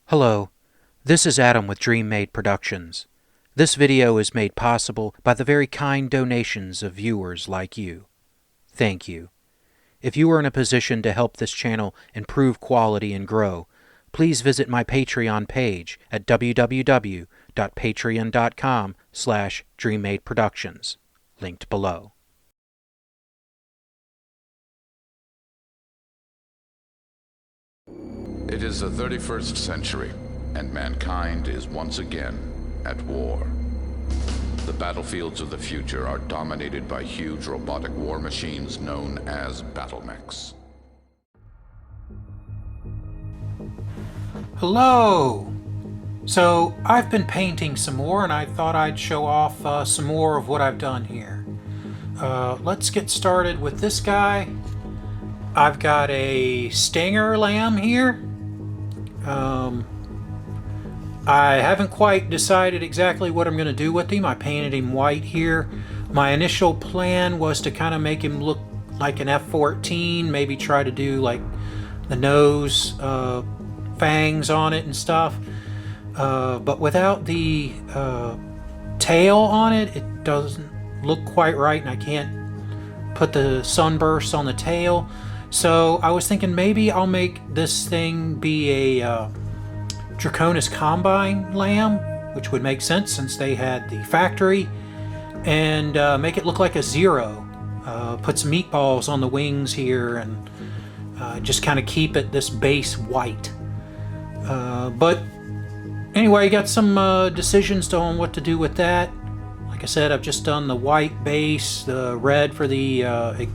Hello, this is Adam with DreamMade Productions. This video is made possible by the very kind donations of viewers like you. Thank you. If you are in a position to help this channel improve quality and grow, please visit my Patreon page at www.patreon.com/DreamMadeProductions, linked below. It is the 31st century, and mankind is once again at war. The battlefields of the future are dominated by huge robotic war machines known as battlemechs. Hello! So, I've been painting some more, and I thought I'd show off some more of what I've done here. Let's get started with this guy. I've got a stinger lamb here. I haven't quite decided exactly what I'm going to do with him. I painted him white here. My initial plan was to kind of make him look like an F-14, maybe try to do like the nose fangs on it and stuff. But without the tail on it, it doesn't look quite right, and I can't put the sunburst on the tail. So I was thinking maybe I'll make this thing be a Draconis Combine lamb, which would make sense since they had the factory, and make it look like a Zero. Put some meatballs on the wings here and just kind of keep it this base white. But anyway, I got some decisions on what to do with that. Like I said, I've just done the white base, the red for the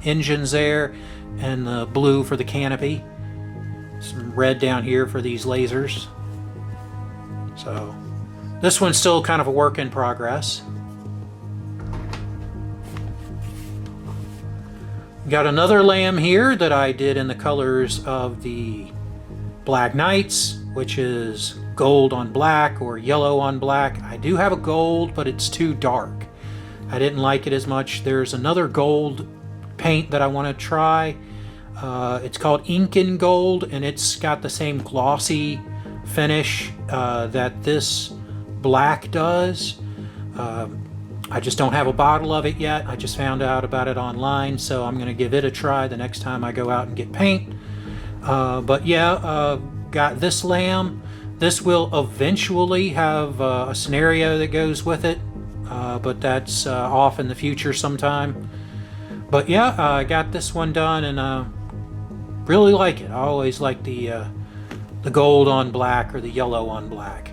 engines there, and the blue for the canopy. Some red down here for these lasers. So this one's still kind of a work in progress. Got another lamb here that I did in the colors of the Black Knights, which is gold on black or yellow on black. I do have a gold, but it's too dark. I didn't like it as much. There's another gold paint that I want to try. It's called Incan Gold, and it's got the same glossy finish that this black does. I just don't have a bottle of it yet. I just found out about it online, so I'm going to give it a try the next time I go out and get paint. But yeah, got this lamb. This will eventually have a scenario that goes with it, but that's off in the future sometime. But yeah, I got this one done, and really like it. I always like the gold on black or the yellow on black.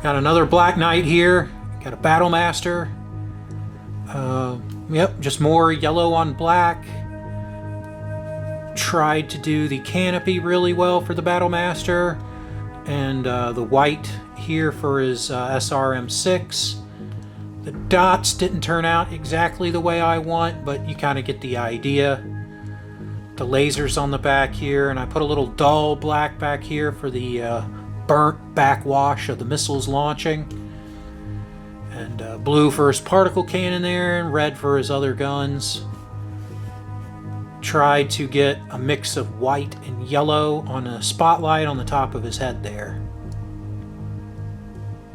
Got another Black Knight here. Got a Battle Master. Yep, just more yellow on black. Tried to do the canopy really well for the Battle Master, and the white here for his SRM6. The dots didn't turn out exactly the way I want, but you kind of get the idea. The lasers on the back here, and I put a little dull black back here for the burnt backwash of the missiles launching, and blue for his particle cannon there, and red for his other guns. Tried to get a mix of white and yellow on a spotlight on the top of his head there.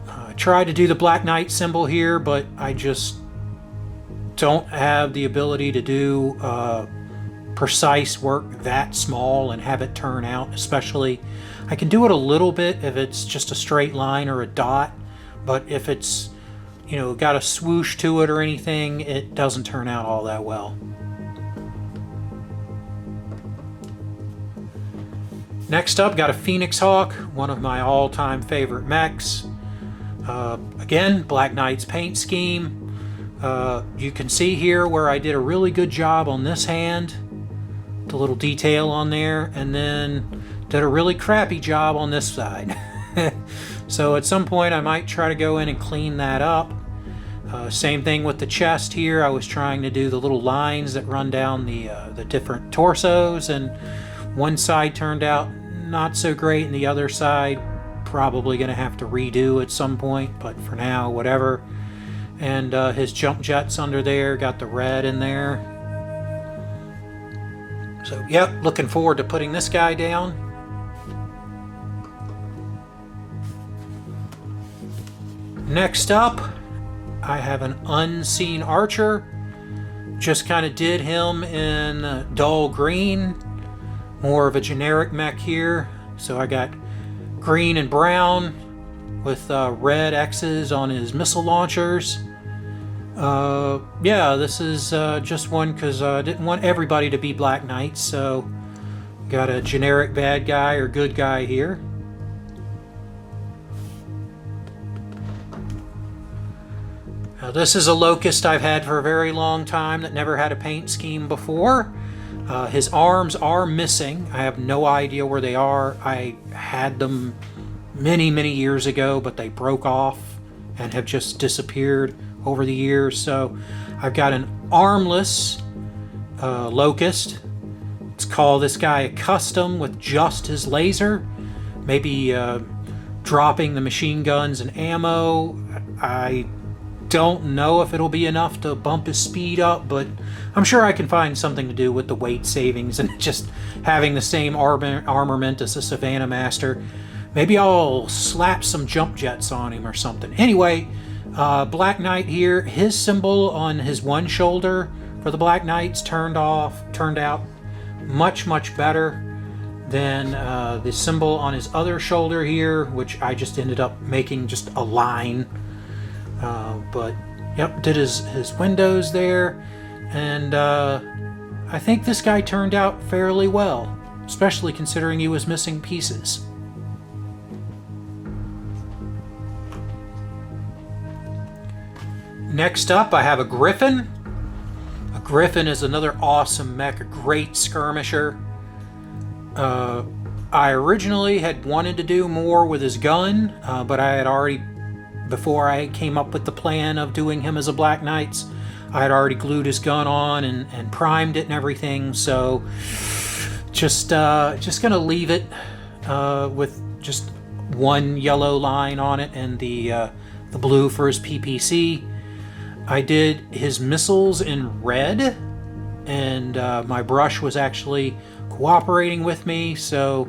I tried to do the Black Knight symbol here, but I just don't have the ability to do precise work that small and have it turn out. Especially, I can do it a little bit if it's just a straight line or a dot, but if it's, you know, got a swoosh to it or anything, it doesn't turn out all that well. Next up, got a Phoenix Hawk, one of my all-time favorite mechs. Again, Black Knight's paint scheme. You can see here where I did a really good job on this hand, the little detail on there, and then did a really crappy job on this side. So at some point I might try to go in and clean that up. Same thing with the chest here. I was trying to do the little lines that run down the different torsos, and one side turned out not so great, and the other side probably going to have to redo at some point, but for now, whatever. And his jump jets under there got the red in there. So, yep, looking forward to putting this guy down. Next up, I have an unseen archer. Just kind of did him in dull green. More of a generic mech here. So I got green and brown with red X's on his missile launchers. Yeah, this is just one because I didn't want everybody to be Black Knights, so got a generic bad guy or good guy here. Now, this is a Locust I've had for a very long time that never had a paint scheme before. His arms are missing. I have no idea where they are. I had them many, many years ago, but they broke off and have just disappeared over the years. So I've got an armless Locust. Let's call this guy a custom with just his laser. Maybe dropping the machine guns and ammo. I don't know if it'll be enough to bump his speed up, but I'm sure I can find something to do with the weight savings and just having the same armament as a Savannah Master. Maybe I'll slap some jump jets on him or something. Anyway, Black Knight here. His symbol on his one shoulder for the Black Knights turned out much, much better than the symbol on his other shoulder here, which I just ended up making just a line. But yep, did his windows there, and I think this guy turned out fairly well, especially considering he was missing pieces. Next up, I have a Griffin. A Griffin is another awesome mech, a great skirmisher. I originally had wanted to do more with his gun, but I had already, before I came up with the plan of doing him as a Black Knights, I had already glued his gun on and primed it and everything. So just gonna leave it with just one yellow line on it and the blue for his PPC. I did his missiles in red, and my brush was actually cooperating with me, so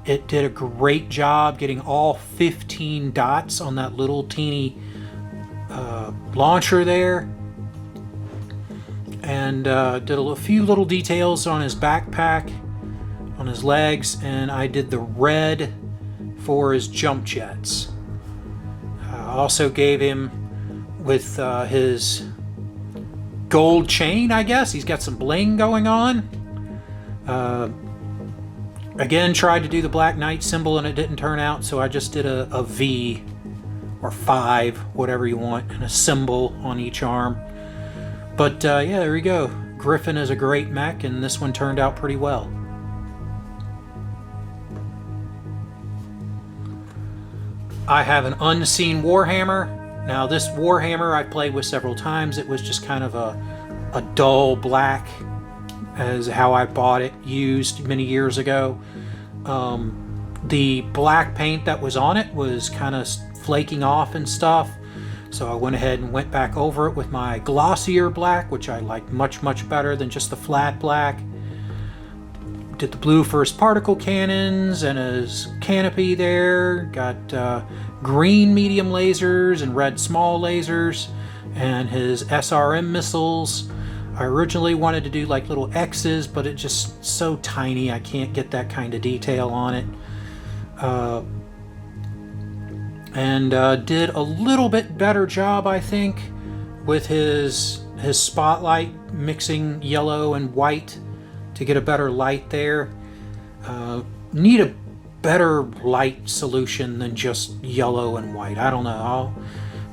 it did a great job getting all 15 dots on that little teeny launcher there. And did a few little details on his backpack, on his legs, and I did the red for his jump jets. I also gave him with his gold chain, I guess. He's got some bling going on. Again, tried to do the Black Knight symbol and it didn't turn out, so I just did a V or 5, whatever you want, and a symbol on each arm. But yeah, there we go. Griffin is a great mech, and this one turned out pretty well. I have an unseen Warhammer. Now, this Warhammer I played with several times. It was just kind of a dull black, as how I bought it used many years ago. The black paint that was on it was kind of flaking off and stuff, so I went ahead and went back over it with my glossier black, which I like much, much better than just the flat black. Did the blue for his particle cannons and his canopy there. Got green medium lasers and red small lasers, and his SRM missiles. I originally wanted to do like little X's, but it's just so tiny I can't get that kind of detail on it. And did a little bit better job, I think, with his spotlight, mixing yellow and white to get a better light there. Need a better light solution than just yellow and white. I don't know.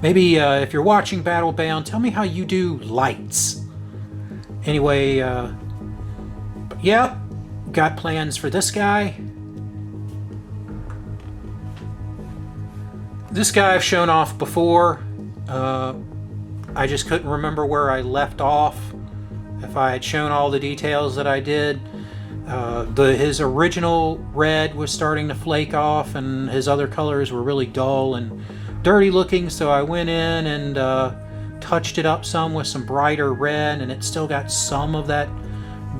Maybe if you're watching Battlebound, tell me how you do lights. Anyway, yeah, got plans for this guy. This guy I've shown off before. I just couldn't remember where I left off. If I had shown all the details that I did. His original red was starting to flake off, and his other colors were really dull and dirty looking, so I went in and touched it up some with some brighter red, and it still got some of that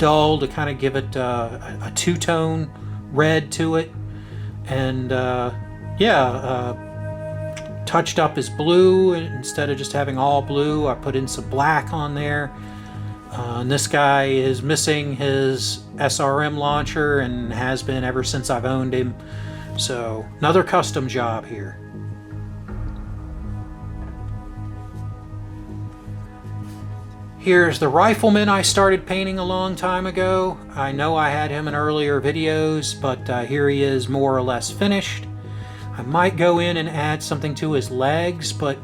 dull to kind of give it a two-tone red to it. And touched up his blue. Instead of just having all blue, I put in some black on there. And this guy is missing his SRM launcher and has been ever since I've owned him. So another custom job here. Here's the rifleman I started painting a long time ago. I know I had him in earlier videos, but here he is more or less finished. I might go in and add something to his legs, but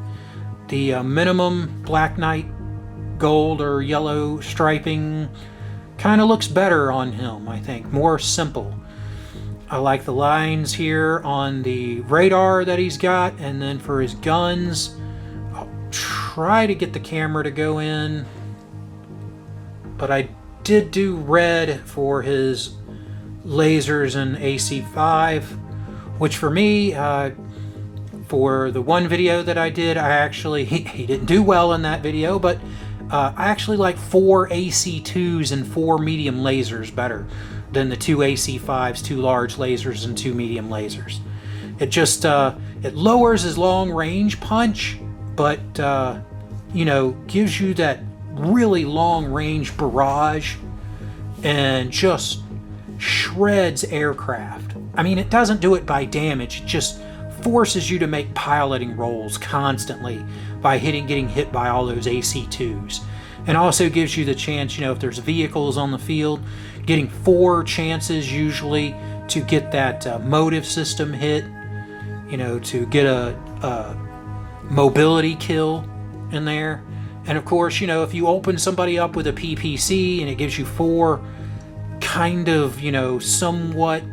the minimum Black Knight gold or yellow striping kind of looks better on him, I think. More simple. I like the lines here on the radar that he's got, and then for his guns, I'll try to get the camera to go in, but I did do red for his lasers and AC5, which for me, for the one video that I did, I actually, he didn't do well in that video, but I actually like 4 AC2s and 4 medium lasers better than the 2 AC5s, 2 large lasers, and 2 medium lasers. It just, it lowers his long range punch, but, you know, gives you that really long range barrage and just shreds aircraft. I mean, it doesn't do it by damage, it just forces you to make piloting rolls constantly by getting hit by all those AC2s. And also gives you the chance, you know, if there's vehicles on the field, getting 4 chances usually to get that motive system hit, you know, to get a mobility kill in there. And of course, you know, if you open somebody up with a PPC and it gives you 4 kind of, you know, somewhat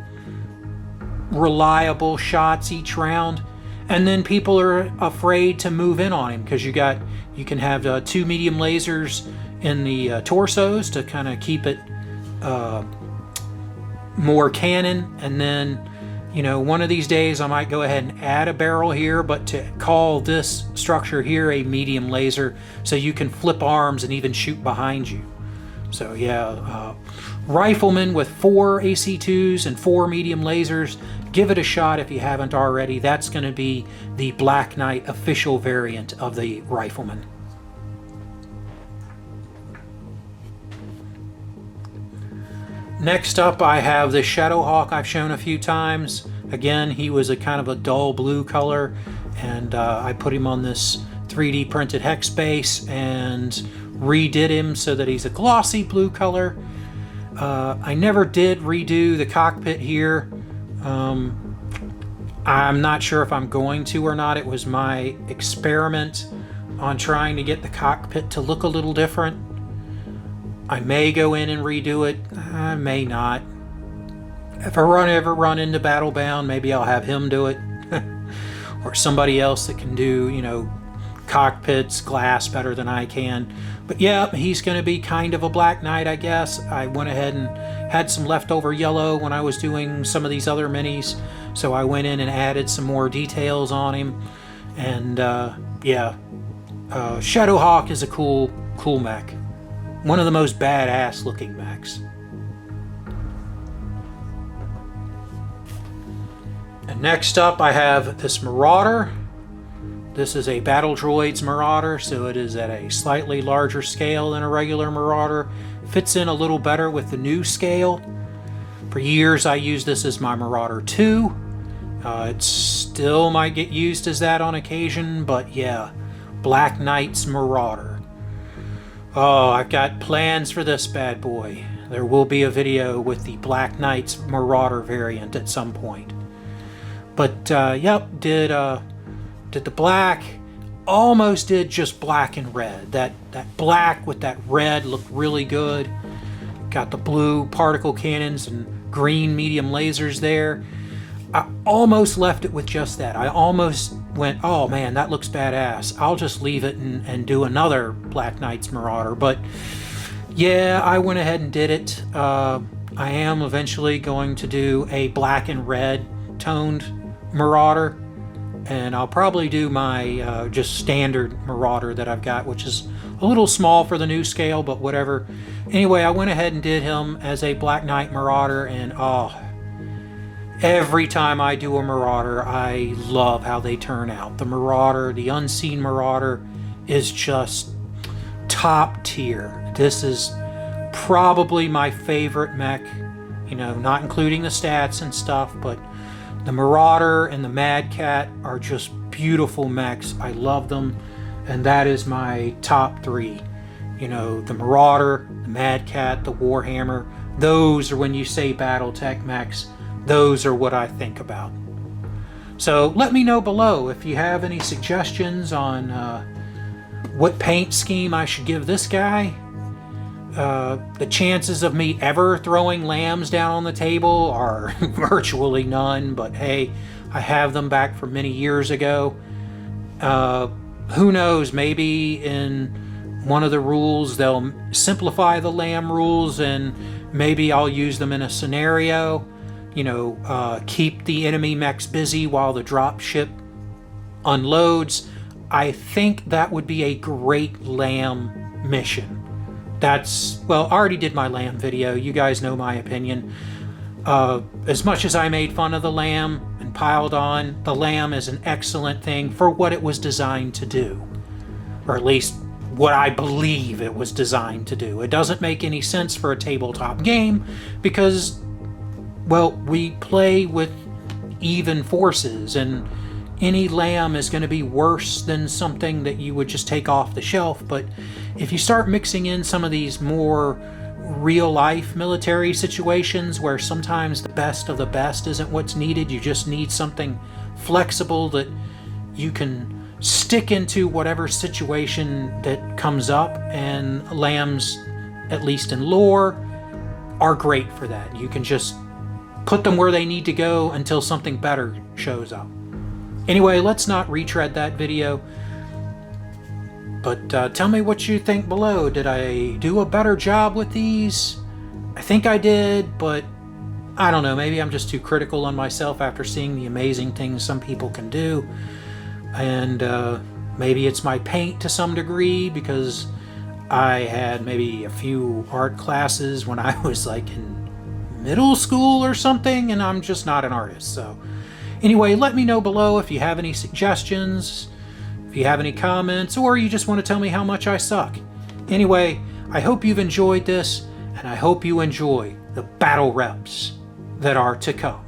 reliable shots each round, and then people are afraid to move in on him because you can have 2 medium lasers in the torsos to kind of keep it more cannon, and then, you know, one of these days I might go ahead and add a barrel here, but to call this structure here a medium laser so you can flip arms and even shoot behind you. So yeah, rifleman with 4 AC2s and 4 medium lasers. Give it a shot if you haven't already. That's going to be the Black Knight official variant of the rifleman. Next up, I have the Shadowhawk I've shown a few times. Again, he was a kind of a dull blue color, and I put him on this 3D printed hex base and redid him so that he's a glossy blue color. I never did redo the cockpit here. I'm not sure if I'm going to or not. It was my experiment on trying to get the cockpit to look a little different. I may go in and redo it. I may not. If I ever run into Battlebound, maybe I'll have him do it. Or somebody else that can do, you know, cockpits, glass better than I can. But yeah, he's going to be kind of a Black Knight, I guess. I went ahead and had some leftover yellow when I was doing some of these other minis, so I went in and added some more details on him. And yeah, Shadowhawk is a cool mech. One of the most badass looking mechs. And next up I have this Marauder. This is a Battle Droids Marauder, so it is at a slightly larger scale than a regular Marauder. Fits in a little better with the new scale. For years I used this as my Marauder 2. It still might get used as that on occasion, but yeah, Black Knight's Marauder. Oh, I've got plans for this bad boy. There will be a video with the Black Knight's Marauder variant at some point. But yep, did the black, almost did just black and red. That black with that red looked really good. Got the blue particle cannons and green medium lasers there. I almost left it with just that. I almost went, oh man, that looks badass. I'll just leave it and do another Black Knight's Marauder. But yeah, I went ahead and did it. I am eventually going to do a black and red toned Marauder. And I'll probably do my just standard Marauder that I've got, which is A little small for the new scale, but whatever. Anyway, I went ahead and did him as a Black Knight Marauder, and every time I do a Marauder, I love how they turn out. The Marauder, the Unseen Marauder, is just top tier. This is probably my favorite mech, you know, not including the stats and stuff, but the Marauder and the Mad Cat are just beautiful mechs. I love them, and that is my top three. You know, the Marauder, the Mad Cat, the Warhammer. Those are, when you say Battletech mechs, those are what I think about. So let me know below if you have any suggestions on what paint scheme I should give this guy. The chances of me ever throwing lambs down on the table are virtually none, but hey, I have them back from many years ago. Who knows, maybe in one of the rules they'll simplify the lamb rules, and maybe I'll use them in a scenario. You know, keep the enemy mechs busy while the drop ship unloads. I think that would be a great lamb mission. Well, I already did my lamb video. You guys know my opinion. As much as I made fun of the lamb and piled on, the lamb is an excellent thing for what it was designed to do. Or at least what I believe it was designed to do. It doesn't make any sense for a tabletop game because, well, we play with even forces, and any lamb is going to be worse than something that you would just take off the shelf. But if you start mixing in some of these more real-life military situations where sometimes the best of the best isn't what's needed, you just need something flexible that you can stick into whatever situation that comes up, and lambs, at least in lore, are great for that. You can just put them where they need to go until something better shows up. Anyway, let's not retread that video, but tell me what you think below. Did I do a better job with these? I think I did, but I don't know. Maybe I'm just too critical on myself after seeing the amazing things some people can do. And maybe it's my paint to some degree, because I had maybe a few art classes when I was like in middle school or something, and I'm just not an artist. So anyway, let me know below if you have any suggestions, if you have any comments, or you just want to tell me how much I suck. Anyway, I hope you've enjoyed this, and I hope you enjoy the battle reps that are to come.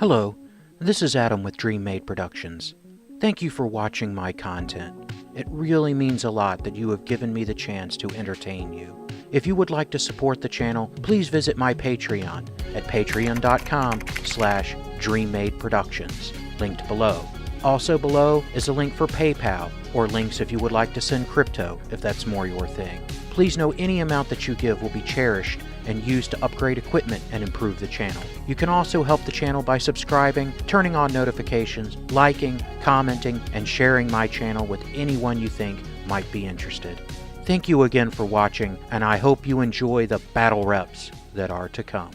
Hello, this is Adam with Dream Made Productions. Thank you for watching my content. It really means a lot that you have given me the chance to entertain you. If you would like to support the channel, please visit my Patreon at patreon.com/DreamMadeProductions, linked below. Also below is a link for PayPal, or links if you would like to send crypto, if that's more your thing. Please know any amount that you give will be cherished and used to upgrade equipment and improve the channel. You can also help the channel by subscribing, turning on notifications, liking, commenting, and sharing my channel with anyone you think might be interested. Thank you again for watching, and I hope you enjoy the battle reps that are to come.